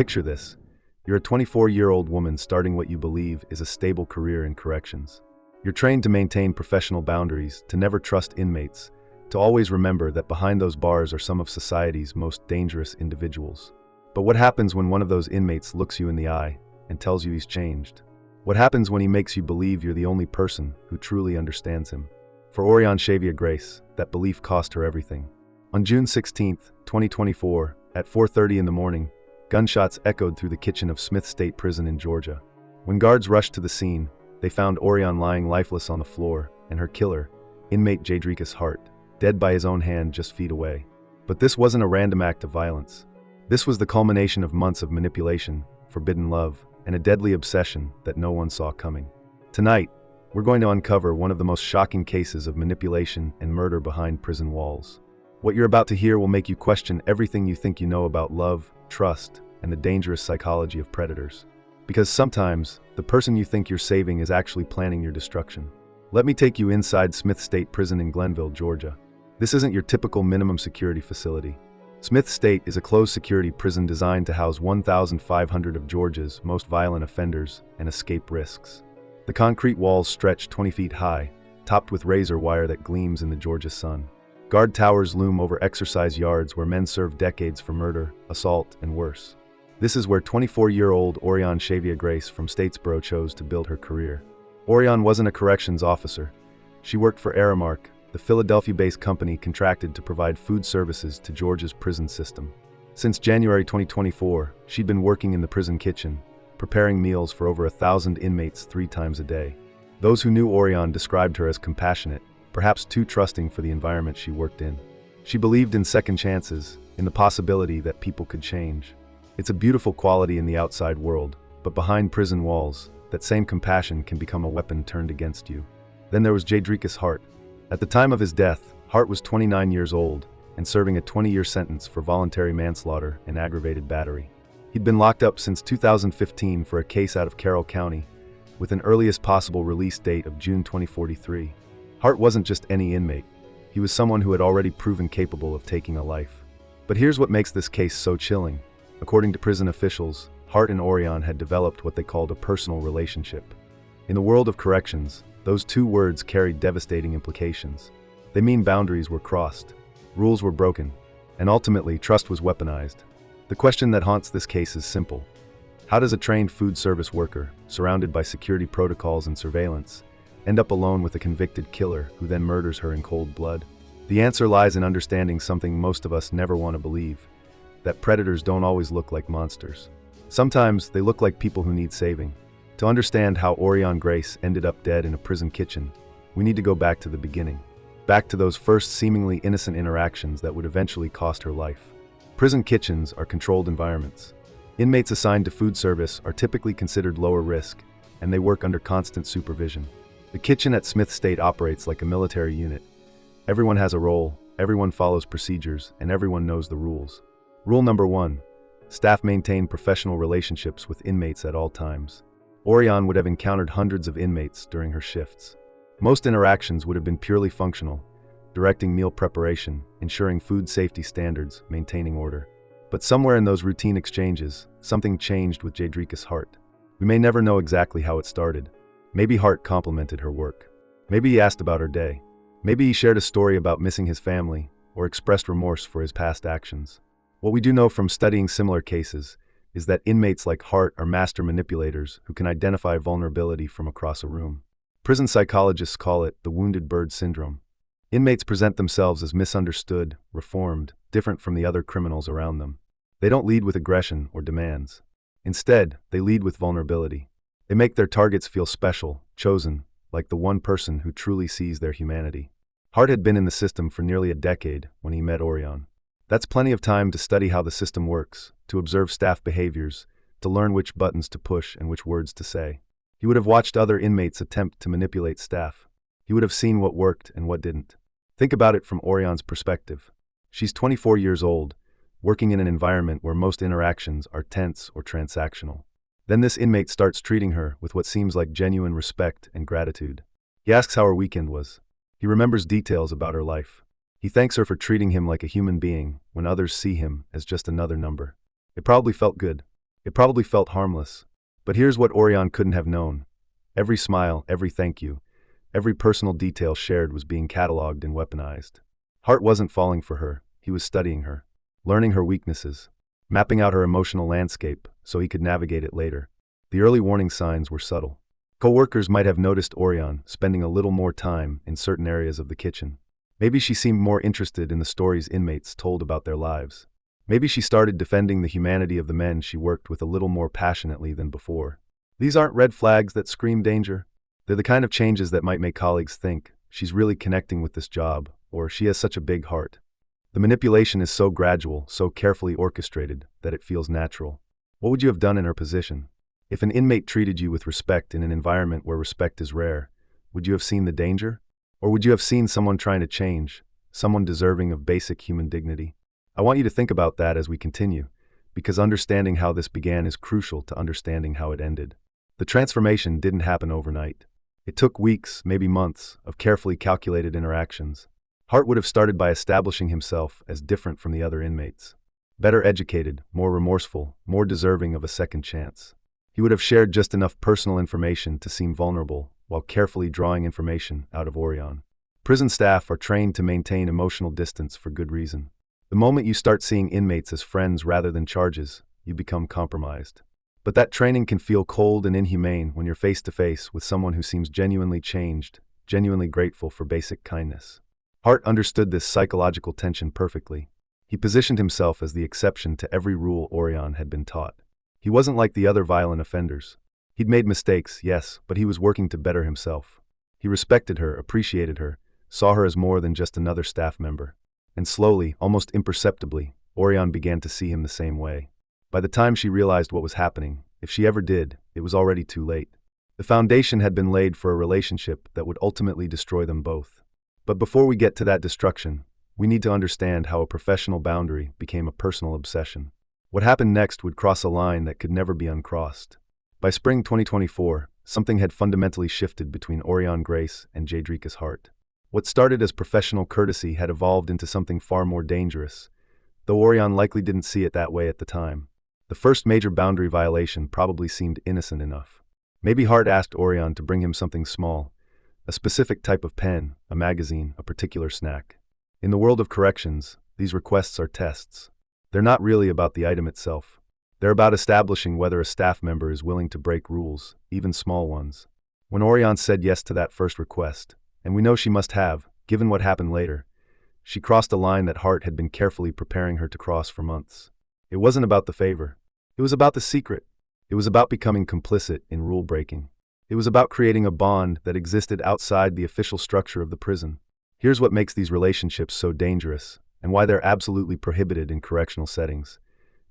Picture this. You're a 24-year-old woman starting what you believe is a stable career in corrections. You're trained to maintain professional boundaries, to never trust inmates, to always remember that behind those bars are some of society's most dangerous individuals. But what happens when one of those inmates looks you in the eye and tells you he's changed? What happens when he makes you believe you're the only person who truly understands him? For Aureon Shavea Grace, that belief cost her everything. On June 16, 2024, at 4:30 in the morning, gunshots echoed through the kitchen of Smith State Prison in Georgia. When guards rushed to the scene, they found Aureon lying lifeless on the floor, and her killer, inmate Jaydrekus Hart, dead by his own hand just feet away. But this wasn't a random act of violence. This was the culmination of months of manipulation, forbidden love, and a deadly obsession that no one saw coming. Tonight, we're going to uncover one of the most shocking cases of manipulation and murder behind prison walls. What you're about to hear will make you question everything you think you know about love, trust, and the dangerous psychology of predators. Because sometimes, the person you think you're saving is actually planning your destruction. Let me take you inside Smith State Prison in Glenville, Georgia. This isn't your typical minimum security facility. Smith State is a closed-security prison designed to house 1,500 of Georgia's most violent offenders and escape risks. The concrete walls stretch 20 feet high, topped with razor wire that gleams in the Georgia sun. Guard towers loom over exercise yards where men serve decades for murder, assault, and worse. This is where 24-year-old Aureon Shavea Grace from Statesboro chose to build her career. Aureon wasn't a corrections officer. She worked for Aramark, the Philadelphia-based company contracted to provide food services to Georgia's prison system. Since January 2024, she'd been working in the prison kitchen, preparing meals for over 1,000 inmates 3 times a day. Those who knew Aureon described her as compassionate, perhaps too trusting for the environment she worked in. She believed in second chances, in the possibility that people could change. It's a beautiful quality in the outside world, but behind prison walls, that same compassion can become a weapon turned against you. Then there was Jaydrekus Hart. At the time of his death, Hart was 29 years old and serving a 20-year sentence for voluntary manslaughter and aggravated battery. He'd been locked up since 2015 for a case out of Carroll County, with an earliest possible release date of June 2043. Hart wasn't just any inmate. He was someone who had already proven capable of taking a life. But here's what makes this case so chilling. According to prison officials, Hart and Aureon had developed what they called a personal relationship. In the world of corrections, those 2 words carried devastating implications. They mean boundaries were crossed, rules were broken, and ultimately trust was weaponized. The question that haunts this case is simple. How does a trained food service worker, surrounded by security protocols and surveillance, end up alone with a convicted killer who then murders her in cold blood? The answer lies in understanding something most of us never want to believe, that predators don't always look like monsters. Sometimes they look like people who need saving. To understand how Aureon Grace ended up dead in a prison kitchen, we need to go back to the beginning. Back to those first seemingly innocent interactions that would eventually cost her life. Prison kitchens are controlled environments. Inmates assigned to food service are typically considered lower risk, and they work under constant supervision. The kitchen at Smith State operates like a military unit. Everyone has a role, everyone follows procedures, and everyone knows the rules. Rule number 1. Staff maintain professional relationships with inmates at all times. Aureon would have encountered hundreds of inmates during her shifts. Most interactions would have been purely functional, directing meal preparation, ensuring food safety standards, maintaining order. But somewhere in those routine exchanges, something changed with Jaydrekus Hart. We may never know exactly how it started. Maybe Hart complimented her work. Maybe he asked about her day. Maybe he shared a story about missing his family, or expressed remorse for his past actions. What we do know from studying similar cases is that inmates like Hart are master manipulators who can identify vulnerability from across a room. Prison psychologists call it the wounded bird syndrome. Inmates present themselves as misunderstood, reformed, different from the other criminals around them. They don't lead with aggression or demands. Instead, they lead with vulnerability. They make their targets feel special, chosen, like the one person who truly sees their humanity. Hart had been in the system for nearly a decade when he met Aureon. That's plenty of time to study how the system works, to observe staff behaviors, to learn which buttons to push and which words to say. He would have watched other inmates attempt to manipulate staff. He would have seen what worked and what didn't. Think about it from Aureon's perspective. She's 24 years old, working in an environment where most interactions are tense or transactional. Then this inmate starts treating her with what seems like genuine respect and gratitude. He asks how her weekend was. He remembers details about her life. He thanks her for treating him like a human being when others see him as just another number. It probably felt good. It probably felt harmless. But here's what Aureon couldn't have known. Every smile, every thank you, every personal detail shared was being cataloged and weaponized. Hart wasn't falling for her, he was studying her, learning her weaknesses, mapping out her emotional landscape so he could navigate it later. The early warning signs were subtle. Co-workers might have noticed Aureon spending a little more time in certain areas of the kitchen. Maybe she seemed more interested in the stories inmates told about their lives. Maybe she started defending the humanity of the men she worked with a little more passionately than before. These aren't red flags that scream danger. They're the kind of changes that might make colleagues think, she's really connecting with this job, or she has such a big heart. The manipulation is so gradual, so carefully orchestrated, that it feels natural. What would you have done in her position? If an inmate treated you with respect in an environment where respect is rare, would you have seen the danger? Or would you have seen someone trying to change, someone deserving of basic human dignity? I want you to think about that as we continue, because understanding how this began is crucial to understanding how it ended. The transformation didn't happen overnight. It took weeks, maybe months, of carefully calculated interactions. Hart would have started by establishing himself as different from the other inmates. Better educated, more remorseful, more deserving of a second chance. He would have shared just enough personal information to seem vulnerable, while carefully drawing information out of Aureon. Prison staff are trained to maintain emotional distance for good reason. The moment you start seeing inmates as friends rather than charges, you become compromised. But that training can feel cold and inhumane when you're face to face with someone who seems genuinely changed, genuinely grateful for basic kindness. Hart understood this psychological tension perfectly. He positioned himself as the exception to every rule Aureon had been taught. He wasn't like the other violent offenders. He'd made mistakes, yes, but he was working to better himself. He respected her, appreciated her, saw her as more than just another staff member. And slowly, almost imperceptibly, Aureon began to see him the same way. By the time she realized what was happening, if she ever did, it was already too late. The foundation had been laid for a relationship that would ultimately destroy them both. But before we get to that destruction, we need to understand how a professional boundary became a personal obsession. What happened next would cross a line that could never be uncrossed. By spring 2024, something had fundamentally shifted between Aureon Grace and Jaydrekus Hart. What started as professional courtesy had evolved into something far more dangerous, though Aureon likely didn't see it that way at the time. The first major boundary violation probably seemed innocent enough. Maybe Hart asked Aureon to bring him something small, a specific type of pen, a magazine, a particular snack. In the world of corrections, these requests are tests. They're not really about the item itself. They're about establishing whether a staff member is willing to break rules, even small ones. When Aureon said yes to that first request, and we know she must have, given what happened later, she crossed a line that Hart had been carefully preparing her to cross for months. It wasn't about the favor. It was about the secret. It was about becoming complicit in rule breaking. It was about creating a bond that existed outside the official structure of the prison. Here's what makes these relationships so dangerous, and why they're absolutely prohibited in correctional settings.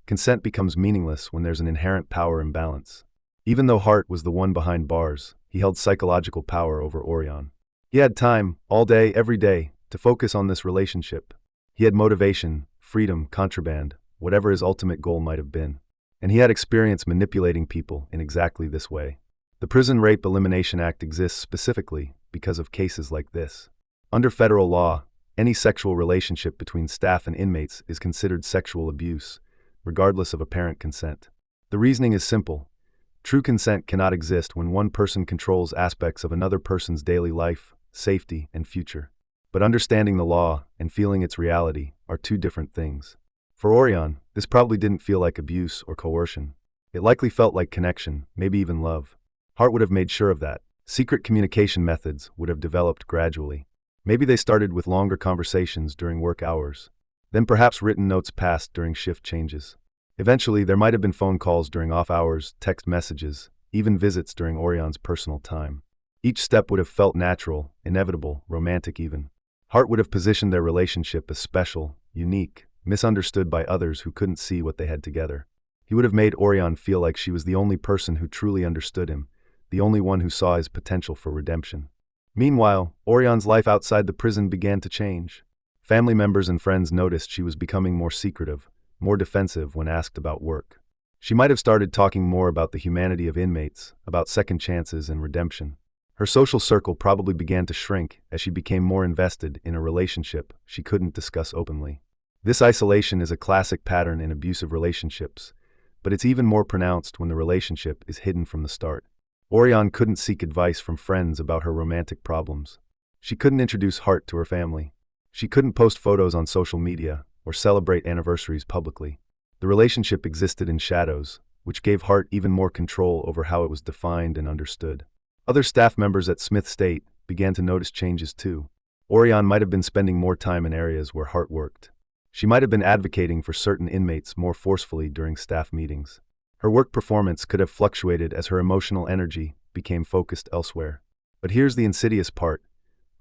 Consent becomes meaningless when there's an inherent power imbalance. Even though Hart was the one behind bars, he held psychological power over Aureon. He had time, all day, every day, to focus on this relationship. He had motivation, freedom, contraband, whatever his ultimate goal might have been. And he had experience manipulating people in exactly this way. The Prison Rape Elimination Act exists specifically because of cases like this. Under federal law, any sexual relationship between staff and inmates is considered sexual abuse, regardless of apparent consent. The reasoning is simple. True consent cannot exist when one person controls aspects of another person's daily life, safety, and future. But understanding the law and feeling its reality are two different things. For Aureon, this probably didn't feel like abuse or coercion. It likely felt like connection, maybe even love. Hart would have made sure of that. Secret communication methods would have developed gradually. Maybe they started with longer conversations during work hours. Then perhaps written notes passed during shift changes. Eventually, there might have been phone calls during off hours, text messages, even visits during Aureon's personal time. Each step would have felt natural, inevitable, romantic even. Hart would have positioned their relationship as special, unique, misunderstood by others who couldn't see what they had together. He would have made Aureon feel like she was the only person who truly understood him, the only one who saw his potential for redemption. Meanwhile, Aureon's life outside the prison began to change. Family members and friends noticed she was becoming more secretive, more defensive when asked about work. She might have started talking more about the humanity of inmates, about second chances and redemption. Her social circle probably began to shrink as she became more invested in a relationship she couldn't discuss openly. This isolation is a classic pattern in abusive relationships. but it's even more pronounced when the relationship is hidden from the start. Aureon couldn't seek advice from friends about her romantic problems. She couldn't introduce Hart to her family. She couldn't post photos on social media or celebrate anniversaries publicly. The relationship existed in shadows, which gave Hart even more control over how it was defined and understood. Other staff members at Smith State began to notice changes too. Aureon might have been spending more time in areas where Hart worked. She might have been advocating for certain inmates more forcefully during staff meetings. Her work performance could have fluctuated as her emotional energy became focused elsewhere. But here's the insidious part.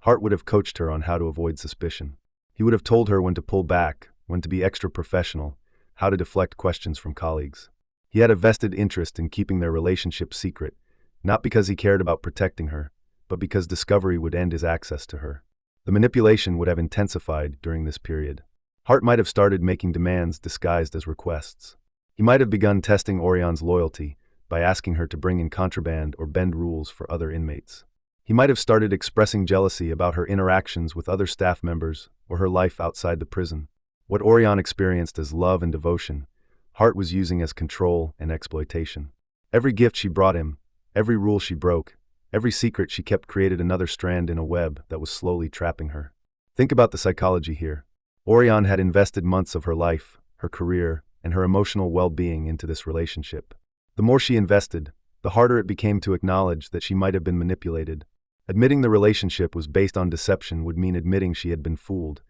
Hart would have coached her on how to avoid suspicion. He would have told her when to pull back, when to be extra professional, how to deflect questions from colleagues. He had a vested interest in keeping their relationship secret, not because he cared about protecting her, but because discovery would end his access to her. The manipulation would have intensified during this period. Hart might have started making demands disguised as requests. He might have begun testing Aureon's loyalty by asking her to bring in contraband or bend rules for other inmates. He might have started expressing jealousy about her interactions with other staff members or her life outside the prison. What Aureon experienced as love and devotion, Hart was using as control and exploitation. Every gift she brought him, every rule she broke, every secret she kept created another strand in a web that was slowly trapping her. Think about the psychology here. Aureon had invested months of her life, her career, and her emotional well-being into this relationship. The more she invested, the harder it became to acknowledge that she might have been manipulated. Admitting the relationship was based on deception would mean admitting she had been fooled,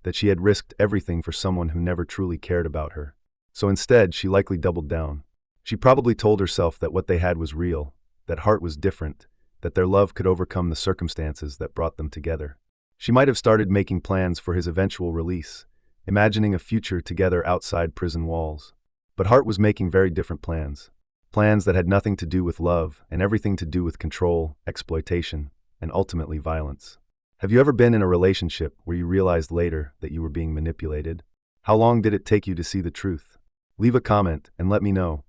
that she had risked everything for someone who never truly cared about her. So instead, she likely doubled down. She probably told herself that what they had was real, that Hart was different, that their love could overcome the circumstances that brought them together. She might have started making plans for his eventual release, imagining a future together outside prison walls. But Hart was making very different plans. Plans that had nothing to do with love and everything to do with control, exploitation, and ultimately violence. Have you ever been in a relationship where you realized later that you were being manipulated? How long did it take you to see the truth? Leave a comment and let me know.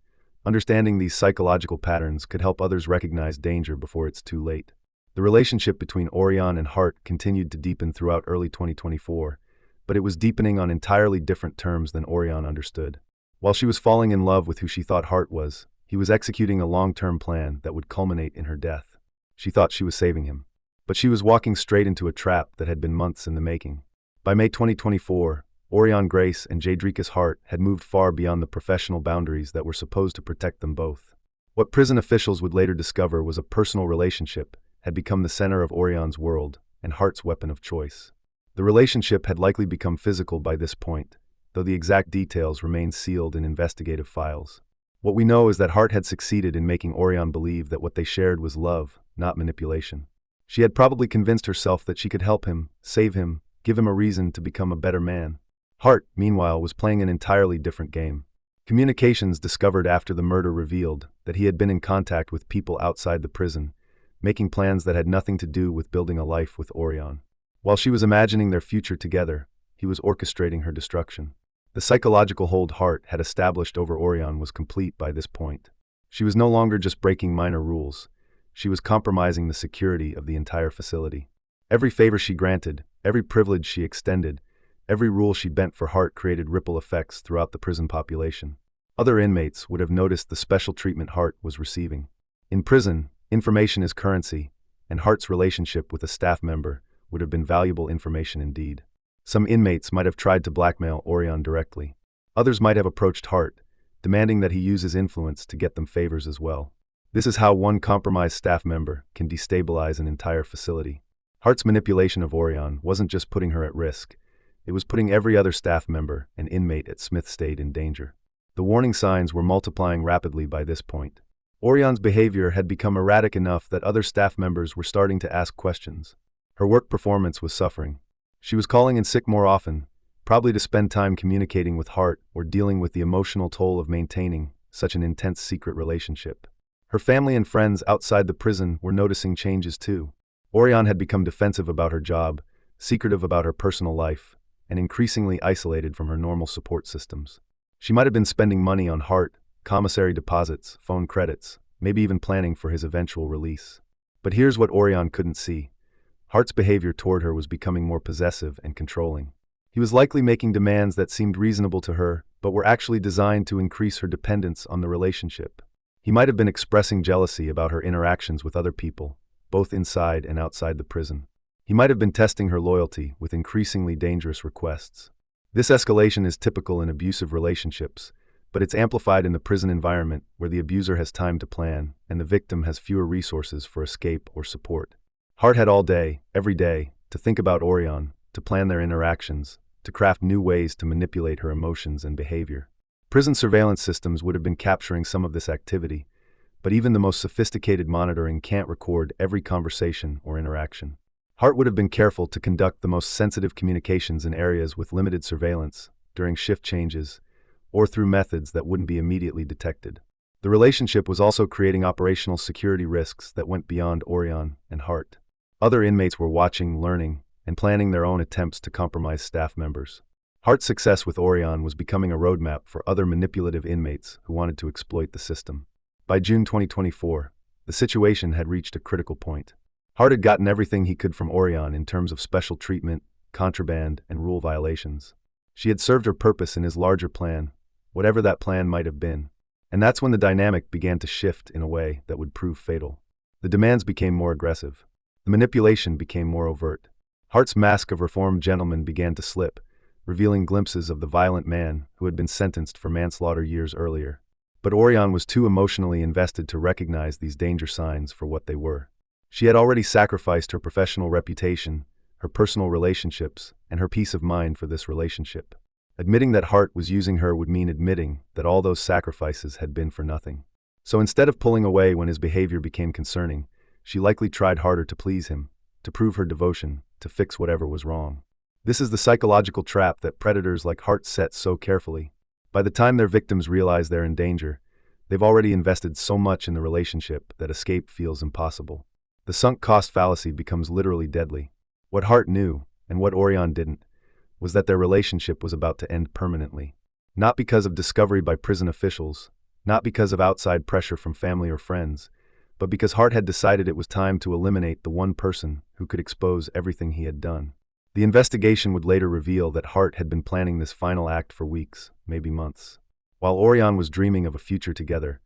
Understanding these psychological patterns could help others recognize danger before it's too late. The relationship between Aureon and Hart continued to deepen throughout early 2024, but it was deepening on entirely different terms than Aureon understood. While she was falling in love with who she thought Hart was, he was executing a long-term plan that would culminate in her death. She thought she was saving him, but she was walking straight into a trap that had been months in the making. By May 2024, Aureon Grace and Jaydrekus Hart had moved far beyond the professional boundaries that were supposed to protect them both. What prison officials would later discover was a personal relationship had become the center of Aureon's world and Hart's weapon of choice. The relationship had likely become physical by this point, though the exact details remained sealed in investigative files. What we know is that Hart had succeeded in making Aureon believe that what they shared was love, not manipulation. She had probably convinced herself that she could help him, save him, give him a reason to become a better man. Hart, meanwhile, was playing an entirely different game. Communications discovered after the murder revealed that he had been in contact with people outside the prison, making plans that had nothing to do with building a life with Aureon. While she was imagining their future together, he was orchestrating her destruction. The psychological hold Hart had established over Aureon was complete by this point. She was no longer just breaking minor rules. She was compromising the security of the entire facility. Every favor she granted, every privilege she extended, every rule she bent for Hart created ripple effects throughout the prison population. Other inmates would have noticed the special treatment Hart was receiving. In prison, information is currency, and Hart's relationship with a staff member would have been valuable information indeed. Some inmates might have tried to blackmail Aureon directly. Others might have approached Hart, demanding that he use his influence to get them favors as well. This is how one compromised staff member can destabilize an entire facility. Hart's manipulation of Aureon wasn't just putting her at risk, it was putting every other staff member and inmate at Smith State in danger. The warning signs were multiplying rapidly by this point. Aureon's behavior had become erratic enough that other staff members were starting to ask questions. Her work performance was suffering. She was calling in sick more often, probably to spend time communicating with Hart or dealing with the emotional toll of maintaining such an intense secret relationship. Her family and friends outside the prison were noticing changes too. Aureon had become defensive about her job, secretive about her personal life, and increasingly isolated from her normal support systems. She might have been spending money on Hart, commissary deposits, phone credits, maybe even planning for his eventual release. But here's what Aureon couldn't see. Hart's behavior toward her was becoming more possessive and controlling. He was likely making demands that seemed reasonable to her, but were actually designed to increase her dependence on the relationship. He might have been expressing jealousy about her interactions with other people, both inside and outside the prison. He might have been testing her loyalty with increasingly dangerous requests. This escalation is typical in abusive relationships, but it's amplified in the prison environment where the abuser has time to plan and the victim has fewer resources for escape or support. Hart had all day, every day, to think about Aureon, to plan their interactions, to craft new ways to manipulate her emotions and behavior. Prison surveillance systems would have been capturing some of this activity, but even the most sophisticated monitoring can't record every conversation or interaction. Hart would have been careful to conduct the most sensitive communications in areas with limited surveillance, during shift changes, or through methods that wouldn't be immediately detected. The relationship was also creating operational security risks that went beyond Aureon and Hart. Other inmates were watching, learning, and planning their own attempts to compromise staff members. Hart's success with Aureon was becoming a roadmap for other manipulative inmates who wanted to exploit the system. By June 2024, the situation had reached a critical point. Hart had gotten everything he could from Aureon in terms of special treatment, contraband, and rule violations. She had served her purpose in his larger plan, whatever that plan might have been. And that's when the dynamic began to shift in a way that would prove fatal. The demands became more aggressive. The manipulation became more overt. Hart's mask of reformed gentleman began to slip, revealing glimpses of the violent man who had been sentenced for manslaughter years earlier. But Aureon was too emotionally invested to recognize these danger signs for what they were. She had already sacrificed her professional reputation, her personal relationships, and her peace of mind for this relationship. Admitting that Hart was using her would mean admitting that all those sacrifices had been for nothing. So instead of pulling away when his behavior became concerning, she likely tried harder to please him, to prove her devotion, to fix whatever was wrong. This is the psychological trap that predators like Hart set so carefully. By the time their victims realize they're in danger, they've already invested so much in the relationship that escape feels impossible. The sunk cost fallacy becomes literally deadly. What Hart knew, and what Aureon didn't, was that their relationship was about to end permanently. Not because of discovery by prison officials, not because of outside pressure from family or friends, but because Hart had decided it was time to eliminate the one person who could expose everything he had done. The investigation would later reveal that Hart had been planning this final act for weeks, maybe months. While Aureon was dreaming of a future together,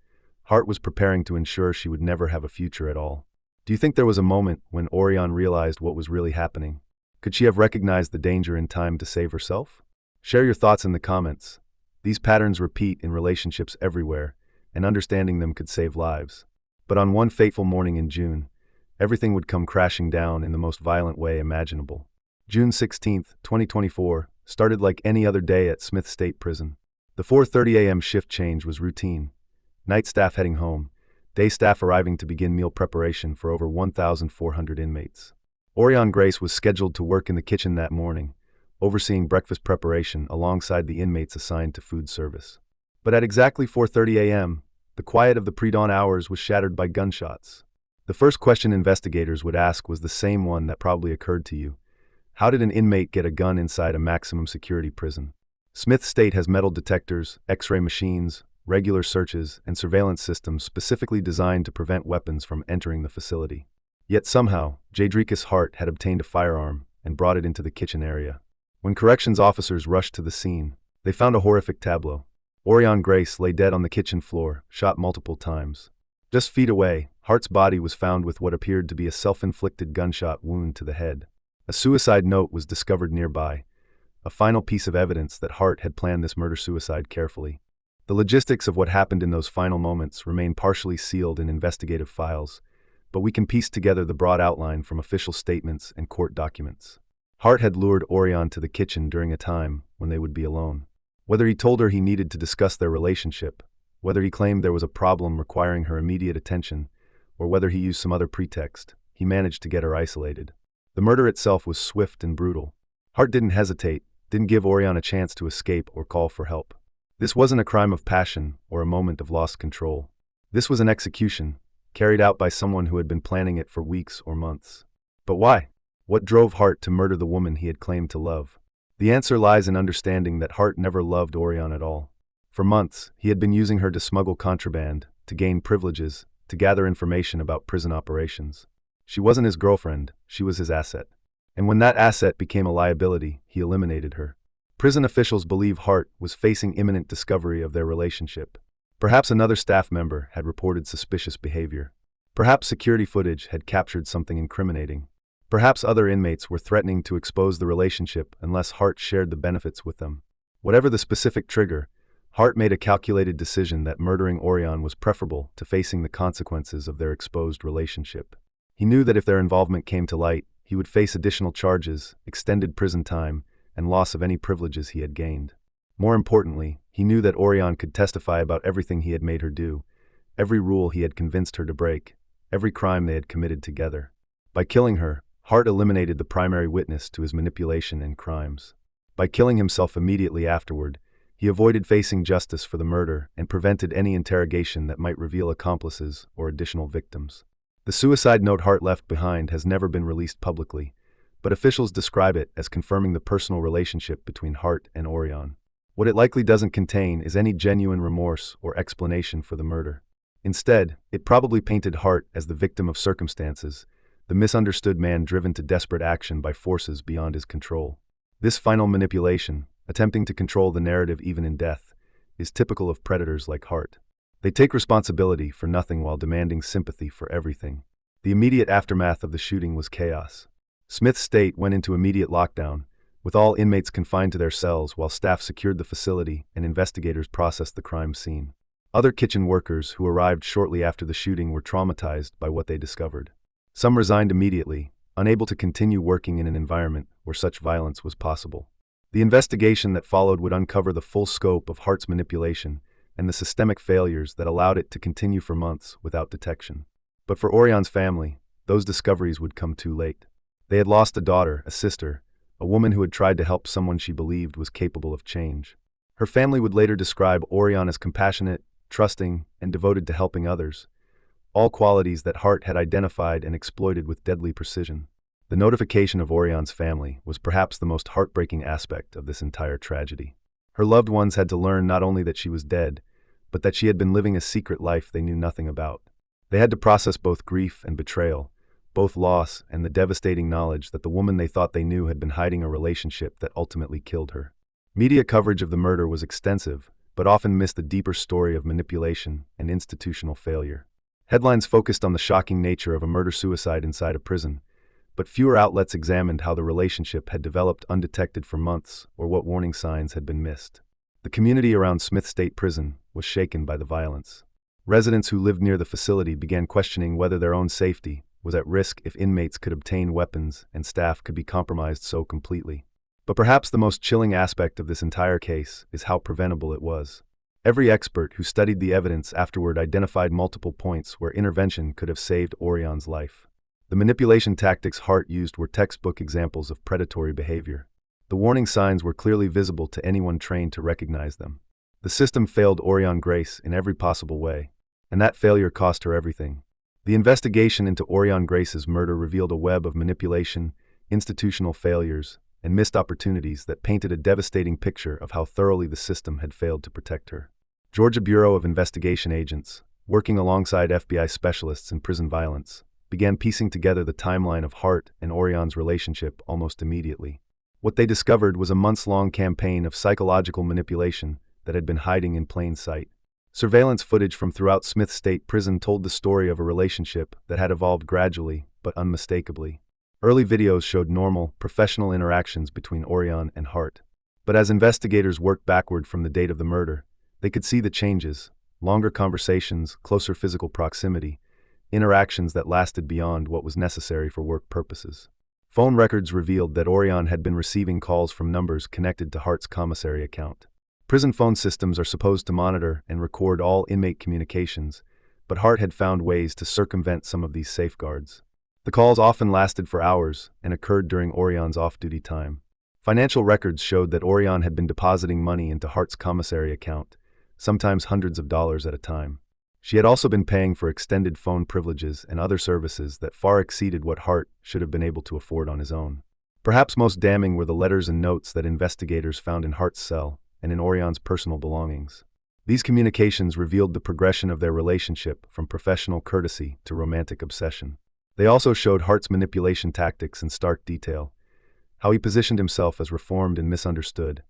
Hart was preparing to ensure she would never have a future at all. Do you think there was a moment when Aureon realized what was really happening? Could she have recognized the danger in time to save herself? Share your thoughts in the comments. These patterns repeat in relationships everywhere, and understanding them could save lives. But on one fateful morning in June, everything would come crashing down in the most violent way imaginable. June 16, 2024, started like any other day at Smith State Prison. The 4:30 a.m. shift change was routine. Night staff heading home, day staff arriving to begin meal preparation for over 1,400 inmates. Aureon Grace was scheduled to work in the kitchen that morning, overseeing breakfast preparation alongside the inmates assigned to food service. But at exactly 4:30 a.m., the quiet of the pre-dawn hours was shattered by gunshots. The first question investigators would ask was the same one that probably occurred to you. How did an inmate get a gun inside a maximum security prison? Smith State has metal detectors, X-ray machines, regular searches, and surveillance systems specifically designed to prevent weapons from entering the facility. Yet somehow, Jaydrekus Hart had obtained a firearm and brought it into the kitchen area. When corrections officers rushed to the scene, they found a horrific tableau. Aureon Grace lay dead on the kitchen floor, shot multiple times. Just feet away, Hart's body was found with what appeared to be a self-inflicted gunshot wound to the head. A suicide note was discovered nearby, a final piece of evidence that Hart had planned this murder-suicide carefully. The logistics of what happened in those final moments remain partially sealed in investigative files, but we can piece together the broad outline from official statements and court documents. Hart had lured Aureon to the kitchen during a time when they would be alone. Whether he told her he needed to discuss their relationship, whether he claimed there was a problem requiring her immediate attention, or whether he used some other pretext, he managed to get her isolated. The murder itself was swift and brutal. Hart didn't hesitate, didn't give Aureon a chance to escape or call for help. This wasn't a crime of passion or a moment of lost control. This was an execution, carried out by someone who had been planning it for weeks or months. But why? What drove Hart to murder the woman he had claimed to love? The answer lies in understanding that Hart never loved Aureon at all. For months, he had been using her to smuggle contraband, to gain privileges, to gather information about prison operations. She wasn't his girlfriend, she was his asset. And when that asset became a liability, he eliminated her. Prison officials believe Hart was facing imminent discovery of their relationship. Perhaps another staff member had reported suspicious behavior. Perhaps security footage had captured something incriminating. Perhaps other inmates were threatening to expose the relationship unless Hart shared the benefits with them. Whatever the specific trigger, Hart made a calculated decision that murdering Aureon was preferable to facing the consequences of their exposed relationship. He knew that if their involvement came to light, he would face additional charges, extended prison time, and loss of any privileges he had gained. More importantly, he knew that Aureon could testify about everything he had made her do, every rule he had convinced her to break, every crime they had committed together. By killing her, Hart eliminated the primary witness to his manipulation and crimes. By killing himself immediately afterward, he avoided facing justice for the murder and prevented any interrogation that might reveal accomplices or additional victims. The suicide note Hart left behind has never been released publicly, but officials describe it as confirming the personal relationship between Hart and Aureon. What it likely doesn't contain is any genuine remorse or explanation for the murder. Instead, it probably painted Hart as the victim of circumstances, the misunderstood man driven to desperate action by forces beyond his control. This final manipulation, attempting to control the narrative even in death, is typical of predators like Hart. They take responsibility for nothing while demanding sympathy for everything. The immediate aftermath of the shooting was chaos. Smith State went into immediate lockdown, with all inmates confined to their cells while staff secured the facility and investigators processed the crime scene. Other kitchen workers who arrived shortly after the shooting were traumatized by what they discovered. Some resigned immediately, unable to continue working in an environment where such violence was possible. The investigation that followed would uncover the full scope of Hart's manipulation and the systemic failures that allowed it to continue for months without detection. But for Aureon's family, those discoveries would come too late. They had lost a daughter, a sister, a woman who had tried to help someone she believed was capable of change. Her family would later describe Aureon as compassionate, trusting, and devoted to helping others, all qualities that Hart had identified and exploited with deadly precision. The notification of Aureon's family was perhaps the most heartbreaking aspect of this entire tragedy. Her loved ones had to learn not only that she was dead, but that she had been living a secret life they knew nothing about. They had to process both grief and betrayal, both loss and the devastating knowledge that the woman they thought they knew had been hiding a relationship that ultimately killed her. Media coverage of the murder was extensive, but often missed the deeper story of manipulation and institutional failure. Headlines focused on the shocking nature of a murder-suicide inside a prison, but fewer outlets examined how the relationship had developed undetected for months or what warning signs had been missed. The community around Smith State Prison was shaken by the violence. Residents who lived near the facility began questioning whether their own safety was at risk if inmates could obtain weapons and staff could be compromised so completely. But perhaps the most chilling aspect of this entire case is how preventable it was. Every expert who studied the evidence afterward identified multiple points where intervention could have saved Aureon's life. The manipulation tactics Hart used were textbook examples of predatory behavior. The warning signs were clearly visible to anyone trained to recognize them. The system failed Aureon Grace in every possible way, and that failure cost her everything. The investigation into Aureon Grace's murder revealed a web of manipulation, institutional failures, and missed opportunities that painted a devastating picture of how thoroughly the system had failed to protect her. Georgia Bureau of Investigation agents, working alongside FBI specialists in prison violence, began piecing together the timeline of Hart and Aureon's relationship almost immediately. What they discovered was a months-long campaign of psychological manipulation that had been hiding in plain sight. Surveillance footage from throughout Smith State Prison told the story of a relationship that had evolved gradually but unmistakably. Early videos showed normal, professional interactions between Aureon and Hart. But as investigators worked backward from the date of the murder, they could see the changes: longer conversations, closer physical proximity, interactions that lasted beyond what was necessary for work purposes. Phone records revealed that Aureon had been receiving calls from numbers connected to Hart's commissary account. Prison phone systems are supposed to monitor and record all inmate communications, but Hart had found ways to circumvent some of these safeguards. The calls often lasted for hours and occurred during Aureon's off-duty time. Financial records showed that Aureon had been depositing money into Hart's commissary account, sometimes hundreds of dollars at a time. She had also been paying for extended phone privileges and other services that far exceeded what Hart should have been able to afford on his own. Perhaps most damning were the letters and notes that investigators found in Hart's cell and in Aureon's personal belongings. These communications revealed the progression of their relationship from professional courtesy to romantic obsession. They also showed Hart's manipulation tactics in stark detail, how he positioned himself as reformed and misunderstood,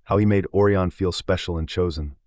how he made Aureon feel special and chosen,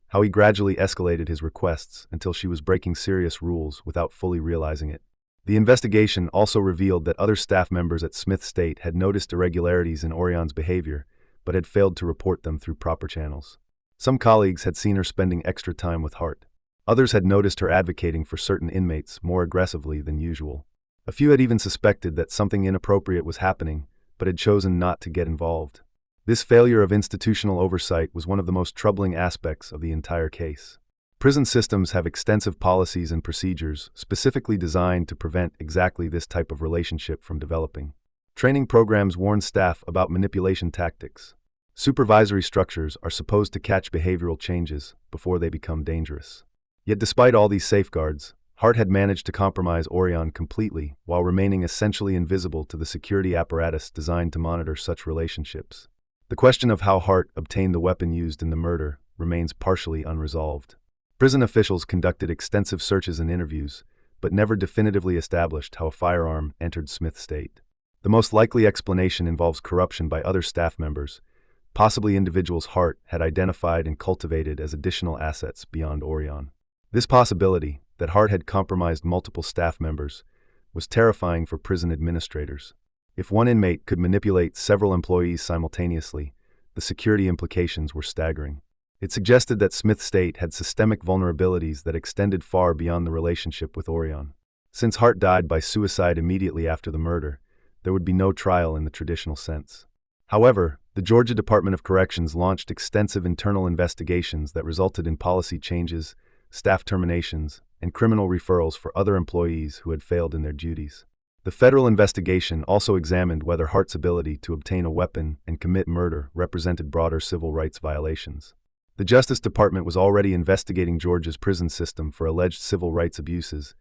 how he gradually escalated his requests until she was breaking serious rules without fully realizing it. The investigation also revealed that other staff members at Smith State had noticed irregularities in Aureon's behavior, but had failed to report them through proper channels. Some colleagues had seen her spending extra time with Hart. Others had noticed her advocating for certain inmates more aggressively than usual. A few had even suspected that something inappropriate was happening, but had chosen not to get involved. This failure of institutional oversight was one of the most troubling aspects of the entire case. Prison systems have extensive policies and procedures specifically designed to prevent exactly this type of relationship from developing. Training programs warn staff about manipulation tactics. Supervisory structures are supposed to catch behavioral changes before they become dangerous. Yet despite all these safeguards, Hart had managed to compromise Aureon completely while remaining essentially invisible to the security apparatus designed to monitor such relationships. The question of how Hart obtained the weapon used in the murder remains partially unresolved. Prison officials conducted extensive searches and interviews, but never definitively established how a firearm entered Smith State. The most likely explanation involves corruption by other staff members, possibly individuals Hart had identified and cultivated as additional assets beyond Aureon. This possibility, that Hart had compromised multiple staff members, was terrifying for prison administrators. If one inmate could manipulate several employees simultaneously, the security implications were staggering. It suggested that Smith State had systemic vulnerabilities that extended far beyond the relationship with Aureon. Since Hart died by suicide immediately after the murder, there would be no trial in the traditional sense. However, the Georgia Department of Corrections launched extensive internal investigations that resulted in policy changes, staff terminations, and criminal referrals for other employees who had failed in their duties. The federal investigation also examined whether Hart's ability to obtain a weapon and commit murder represented broader civil rights violations. The Justice Department was already investigating Georgia's prison system for alleged civil rights abuses,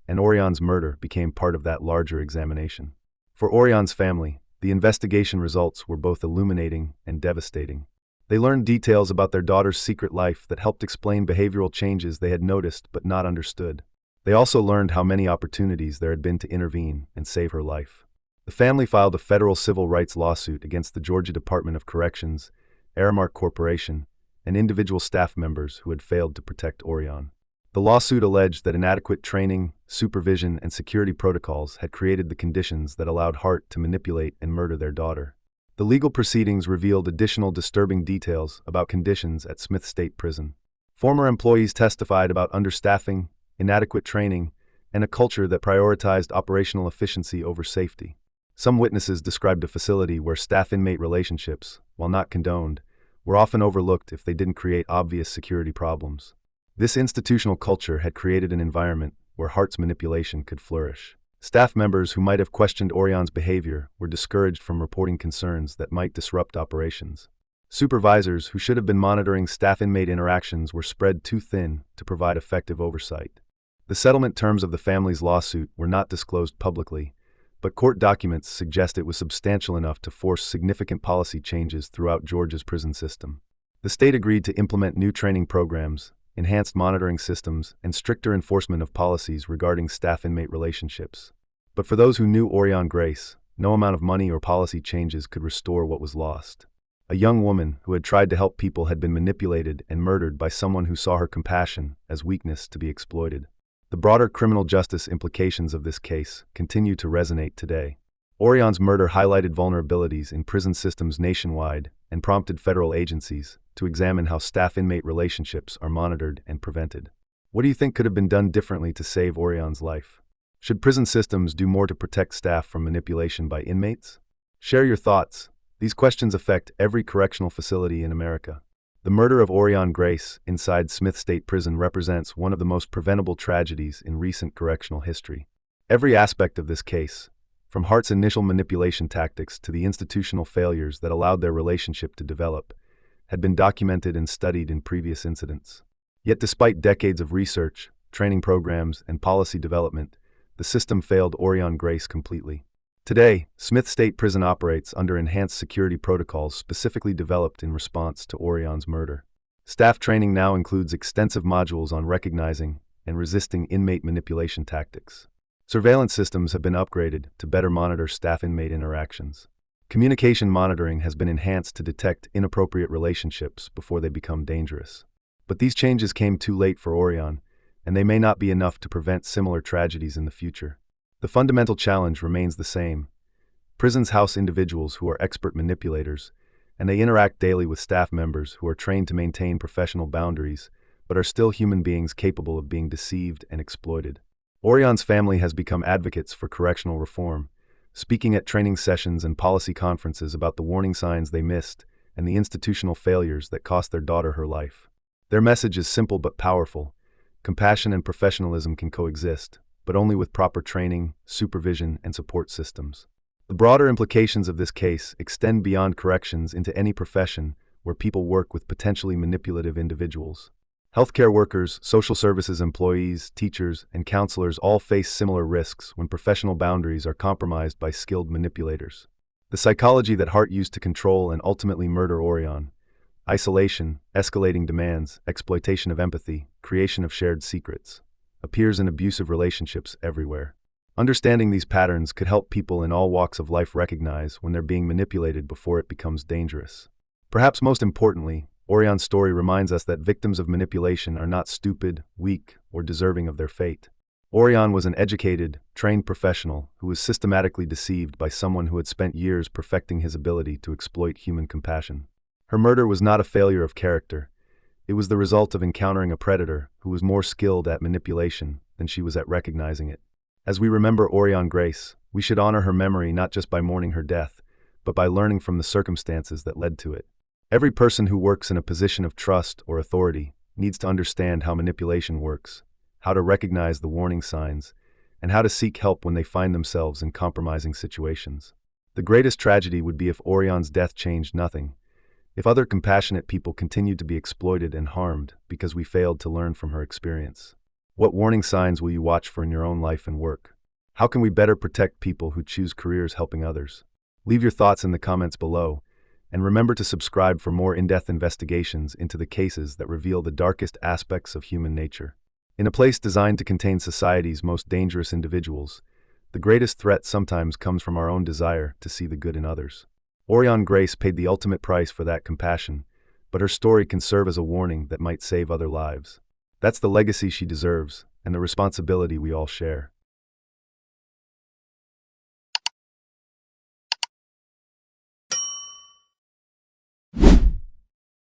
and Aureon's murder became part of that larger examination. For Aureon's family, the investigation results were both illuminating and devastating. They learned details about their daughter's secret life that helped explain behavioral changes they had noticed but not understood. They also learned how many opportunities there had been to intervene and save her life. The family filed a federal civil rights lawsuit against the Georgia Department of Corrections, Aramark Corporation, and individual staff members who had failed to protect Aureon. The lawsuit alleged that inadequate training, supervision, and security protocols had created the conditions that allowed Hart to manipulate and murder their daughter. The legal proceedings revealed additional disturbing details about conditions at Smith State Prison. Former employees testified about understaffing, inadequate training, and a culture that prioritized operational efficiency over safety. Some witnesses described a facility where staff-inmate relationships, while not condoned, were often overlooked if they didn't create obvious security problems. This institutional culture had created an environment where Hart's manipulation could flourish. Staff members who might have questioned Aureon's behavior were discouraged from reporting concerns that might disrupt operations. Supervisors who should have been monitoring staff-inmate interactions were spread too thin to provide effective oversight. The settlement terms of the family's lawsuit were not disclosed publicly, but court documents suggest it was substantial enough to force significant policy changes throughout Georgia's prison system. The state agreed to implement new training programs, enhanced monitoring systems, and stricter enforcement of policies regarding staff-inmate relationships. But for those who knew Aureon Grace, no amount of money or policy changes could restore what was lost. A young woman who had tried to help people had been manipulated and murdered by someone who saw her compassion as weakness to be exploited. The broader criminal justice implications of this case continue to resonate today. Aureon's murder highlighted vulnerabilities in prison systems nationwide and prompted federal agencies to examine how staff-inmate relationships are monitored and prevented. What do you think could have been done differently to save Aureon's life? Should prison systems do more to protect staff from manipulation by inmates? Share your thoughts. These questions affect every correctional facility in America. The murder of Aureon Grace inside Smith State Prison represents one of the most preventable tragedies in recent correctional history. Every aspect of this case, from Hart's initial manipulation tactics to the institutional failures that allowed their relationship to develop, had been documented and studied in previous incidents. Yet despite decades of research, training programs, and policy development, the system failed Aureon Grace completely. Today, Smith State Prison operates under enhanced security protocols specifically developed in response to Aureon's murder. Staff training now includes extensive modules on recognizing and resisting inmate manipulation tactics. Surveillance systems have been upgraded to better monitor staff-inmate interactions. Communication monitoring has been enhanced to detect inappropriate relationships before they become dangerous. But these changes came too late for Aureon, and they may not be enough to prevent similar tragedies in the future. The fundamental challenge remains the same. Prisons house individuals who are expert manipulators, and they interact daily with staff members who are trained to maintain professional boundaries, but are still human beings capable of being deceived and exploited. Aureon's family has become advocates for correctional reform, speaking at training sessions and policy conferences about the warning signs they missed and the institutional failures that cost their daughter her life. Their message is simple but powerful. Compassion and professionalism can coexist, but only with proper training, supervision, and support systems. The broader implications of this case extend beyond corrections into any profession where people work with potentially manipulative individuals. Healthcare workers, social services employees, teachers, and counselors all face similar risks when professional boundaries are compromised by skilled manipulators. The psychology that Hart used to control and ultimately murder Aureon: isolation, escalating demands, exploitation of empathy, creation of shared secrets, appears in abusive relationships everywhere. Understanding these patterns could help people in all walks of life recognize when they're being manipulated before it becomes dangerous. Perhaps most importantly, Aureon's story reminds us that victims of manipulation are not stupid, weak, or deserving of their fate. Aureon was an educated, trained professional who was systematically deceived by someone who had spent years perfecting his ability to exploit human compassion. Her murder was not a failure of character. It was the result of encountering a predator who was more skilled at manipulation than she was at recognizing it. As we remember Aureon Grace, we should honor her memory not just by mourning her death, but by learning from the circumstances that led to it. Every person who works in a position of trust or authority needs to understand how manipulation works, how to recognize the warning signs, and how to seek help when they find themselves in compromising situations. The greatest tragedy would be if Aureon's death changed nothing, if other compassionate people continued to be exploited and harmed because we failed to learn from her experience. What warning signs will you watch for in your own life and work? How can we better protect people who choose careers helping others? Leave your thoughts in the comments below, and remember to subscribe for more in-depth investigations into the cases that reveal the darkest aspects of human nature. In a place designed to contain society's most dangerous individuals, the greatest threat sometimes comes from our own desire to see the good in others. Aureon Grace paid the ultimate price for that compassion, but her story can serve as a warning that might save other lives. That's the legacy she deserves, and the responsibility we all share.